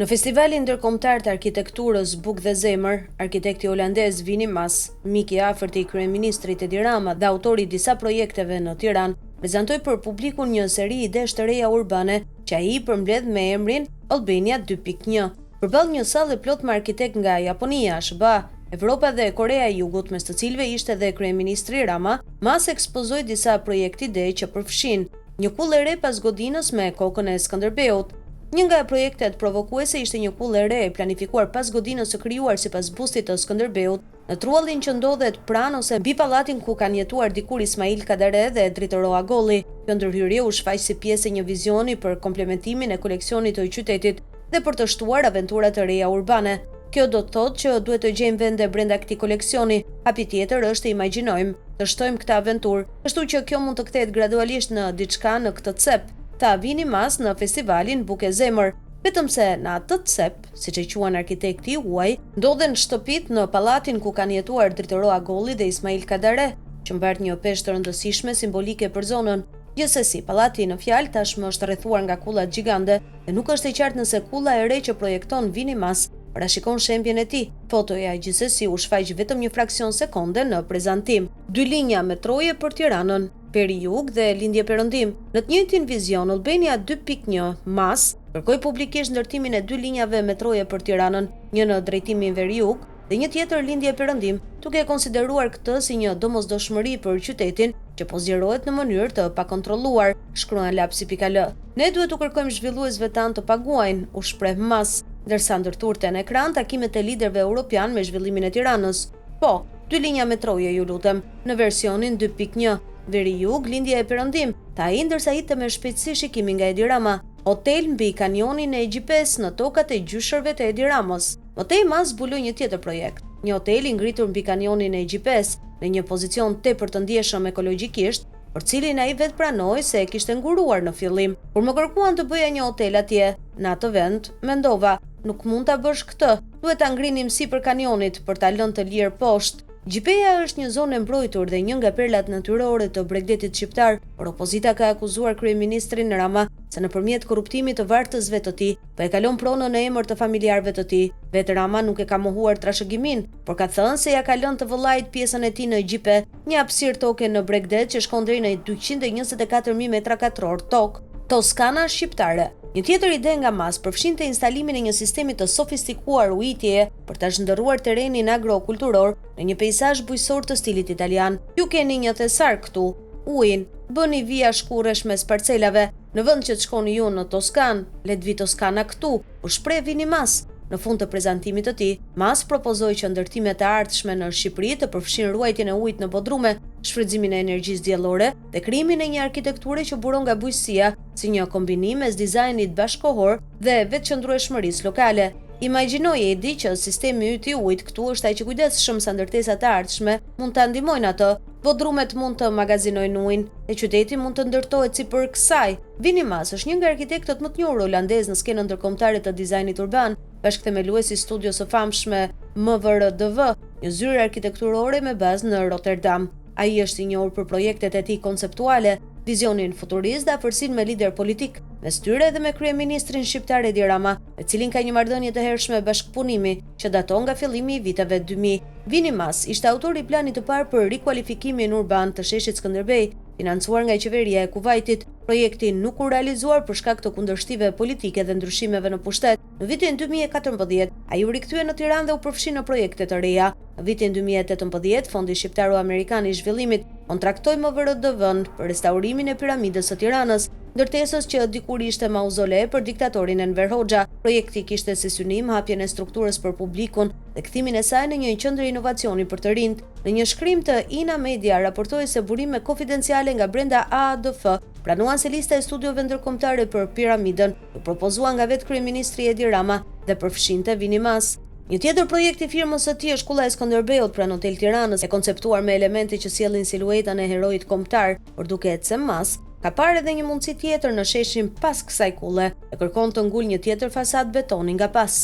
Në festivalin ndërkombëtar të arkitekturës Bukë dhe Zemër, arkitekti holandez Vini Mas, mik i afërt i kryeministrit Edi Rama dhe autori i disa projekteve në Tiranë, prezantoi për publikun një seri idesh të reja urbane që ai i përmbledh me emrin Albania 2.1. Përballë një sallë plot me arkitekt nga Japonia, SBA, Evropa dhe Korea e Jugut, mes të cilëve ishte dhe kryeministri Rama, Mas ekspozoi disa projekte ide që përfshin një kullë e re pas godinës me kokën e Skënderbeut. Një nga projektet provokuese ishte një kullë e re e planifikuar pas godinës së krijuar sipas bustit të Skënderbeut në truallin që ndodhet pranë ose mbi pallatin ku kanë jetuar dikur Ismail Kadare dhe Dritoro Agolli. Kjo ndërhyrje u shfaq si pjesë e një vizioni për komplementimin e koleksionit të qytetit dhe për të shtuar aventura të reja urbane. Kjo do të thotë që duhet të gjejmë vende brenda këtij koleksioni. Hapi tjetër është të imagjinojmë, të shtojmë këtë aventurë, ashtu që kjo mund të kthehet gradualisht në diçka në këtë cep, tha Vini Mas në festivalin Bukë e Zemër. Vetëm se në atë cep, siç e quan arkitekti huaj, ndodhen shtëpitë në pallatin ku kanë jetuar Dritoro Agolli dhe Ismail Kadare, që mbart një peshë të rëndësishme simbolike për zonën. Gjithsesi, pallati në fjalë tashmë është rrethuar nga kulla gjigande dhe nuk është e qartë nëse kulla e re që projekton Vini Mas parashikon shembjen e tij. Fotoja gjithsesi u shfaq vetëm një fraksion sekonde në prezantim. 2 linja metroje për Tiranën, Peri Jug dhe Lindje Perëndim. Në të njëjtin vizion, Albania 2.1 Mas kërkoi publikisht ndërtimin e 2 linjave metroje për Tiranën, një në drejtimin Ver-Jug dhe një tjetër Lindje Perëndim, duke konsideruar këtë si një domosdoshmëri për qytetin që po zgjerohet në mënyrë të pakontrolluar, shkruan lapsi.al. Ne duhet të kërkojmë zhvilluesve tanë të paguajnë, u shpreh Mas, ndërsa ndërturte në ekran takimet e liderëve europian me zhvillimin e Tiranës. Po, 2 linja metroje ju lutem, në versionin 2.1, Veri-Jug, Lindje e Perëndim, ta ai ndërsa hitte me shpejtësi shikimi nga Edi Rama, hotel mbi kanionin e Egjipes në tokat e gjyshërve të Edi Ramës. Mëtej Mas zbuloi një tjetër projekt, një hotel i ngritur mbi kanionin e Egjipes, në një pozicion tepër të ndjeshëm ekologjikisht, për cilin ai vetë pranoi se e kishte nguruar në fillim. Kur më kërkuan të bëja një hotel atje, në atë vend, mendova, nuk mund ta bësh këtë, duhet ta ngrinim sipër kanionit për ta lënë të lirë poshtë. Gjipeja është një zonë e mbrojtur dhe një nga perlat natyrore të Bregdetit shqiptar, por opozita ka akuzuar kryeministrin Rama se nëpërmjet korruptimit të vartësve të tij, po e kalon pronën në emër të familjarëve të tij. Vetë Rama nuk e ka mohuar trashëgimin, por ka thënë se ja ka lënë të vëllait pjesën e tij në Gjipe, një hapësirë toke në Bregdet që shkon deri në 224.000 metra katror tokë. Toskana shqiptare. Një tjetër ide nga Mas përfshinte instalimin e një sistemi të sofistikuar ujitjeje për ta zhndërruar terrenin agrokulturor në një peizazh bujqësor të stilit italian. Ju keni një thesar këtu, ujin, bëni vija shkurresh mes parcelave, në vend që të shkoni ju në Toskan, let vi Toskana këtu, u shpreh Vini Mas. Në fund të prezantimit të tij, Mas propozoi që ndërtimet e ardhshme në Shqipëri të përfshin ruajtjen e ujit në bodrume, shfrytëzimin e energjisë diellore dhe krijimin e një arkitekture që buron nga bujqësia, si një kombinim mes dizajnit bashkëkohor dhe vetëqëndrueshmërisë lokale. Imagjinoje e di që sistemi yt i ujit këtu është ai që kujdesshëm sa ndërtesat e ardhshme mund ta ndihmojnë atë. Bodrumet mund të magazinojnë ujin dhe qyteti mund të ndërtohet sipër kësaj. Vini Mas është një nga arkitektët më të njohur holandez në skenën ndërkombëtare të dizajnit urban, bashkëthemeluesi i studios së famshme MVRDV, një zyrë arkitekturore me bazë në Rotterdam. Ai është i njohur për projektet e tij konceptuale, vizionin futurist dhe afërsinë me lider politik, mes tyre edhe me kryeministrin shqiptar Edi Rama, me cilin ka një marrëdhënie të hershme bashkëpunimi që daton nga fillimi i viteve 2000. Vini Mas ishte autori i planit të parë për rikualifikimin urban të sheshit Skënderbej, financuar nga qeveria e Kuvajtit. Projekti nuk u realizuar për shkak të kundërshtive politike dhe ndryshimeve në pushtet. Në vitin 2014, ai u rikthye në Tiranë dhe u përfshi në projekte të reja. Në vitin 2018, Fondi Shqiptaro-Amerikan i Zhvillimit kontraktoi MVRDV-n për restaurimin e piramidës së Tiranës, ndërtesës që dikur ishte mauzole për diktatorin Enver Hoxha. Projekti kishte si synim hapjen e strukturës për publikun dhe kthimin e saj në një qendër inovacioni për të rinjt. Në një shkrim të INA Media raportoi se burime konfidenciale nga brenda AADF pranuan se lista e studiove ndërkombëtare për piramidën u propozua nga vetë kryeministri Edi Rama dhe përfshinte Vini Mas. Një tjetër projekt i firmës së tij është kulla e Skënderbeut pranë Hotel Tiranës, e konceptuar me elemente që sjellin siluetën e heroit kombëtar, por duket se Mas ka parë edhe një mundësi tjetër në sheshin pas kësaj kulle, e kërkon të ngul një tjetër fasadë betoni nga pas.